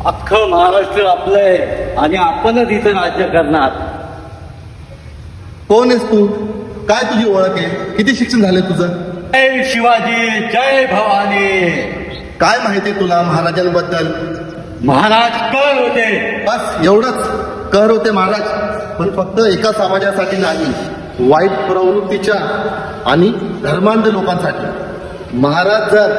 अख्खं महाराष्ट्र आपलंय आणि आपणच इथं राज्य करणार. कोण आहेस तू? काय तुझी ओळख आहे? किती शिक्षण झालंय तुझं? जय शिवाजी, जय भवानी. काय माहिती तुला महाराजांबद्दल? महाराज कर होते. बस एवढंच? कर होते महाराज, पण फक्त एका समाजासाठी नाही, वाईट प्रवृत्तीच्या आणि धर्मांध लोकांसाठी. महाराज जर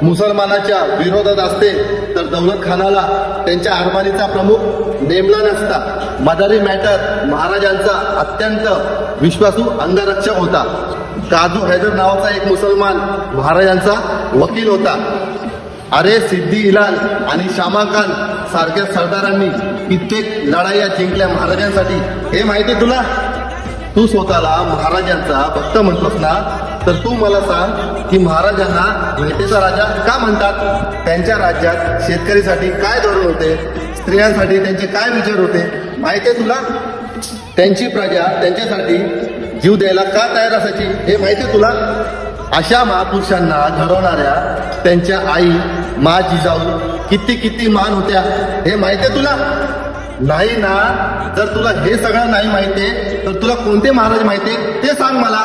मुसलमानाच्या विरोधात असते तर दौलत खानाला त्यांच्या अरमानीचा प्रमुख नेमला नसता. मदारी मॅटर महाराजांचा अत्यंत विश्वासू अंगरक्षक होता. काजू हैदर नावाचा एक मुसलमान महाराजांचा वकील होता. अरे सिद्दी इलाल आणि शामा खान सारख्या सरदारांनी कित्येक लढाया जिंकल्या महाराजांसाठी. हे माहिती तुला? तू स्वतःला महाराजांचा भक्त म्हणतोस ना, तर तू मला सांग की महाराजांना भेटेचा राजा का म्हणतात? त्यांच्या राज्यात शेतकरीसाठी काय धोरण होते? स्त्रियांसाठी त्यांचे काय विचार होते? माहिती आहे तुला? त्यांची प्रजा त्यांच्यासाठी जीव द्यायला का तयार असायची? हे माहिती आहे तुला? अशा महापुरुषांना घडवणाऱ्या त्यांच्या आई मा जिजाऊ किती मान होत्या. हे माहिती आहे तुला? नाही ना? जर तुला हे सगळं नाही माहितीये तर तुला कोणते महाराज माहितीये ते सांग मला.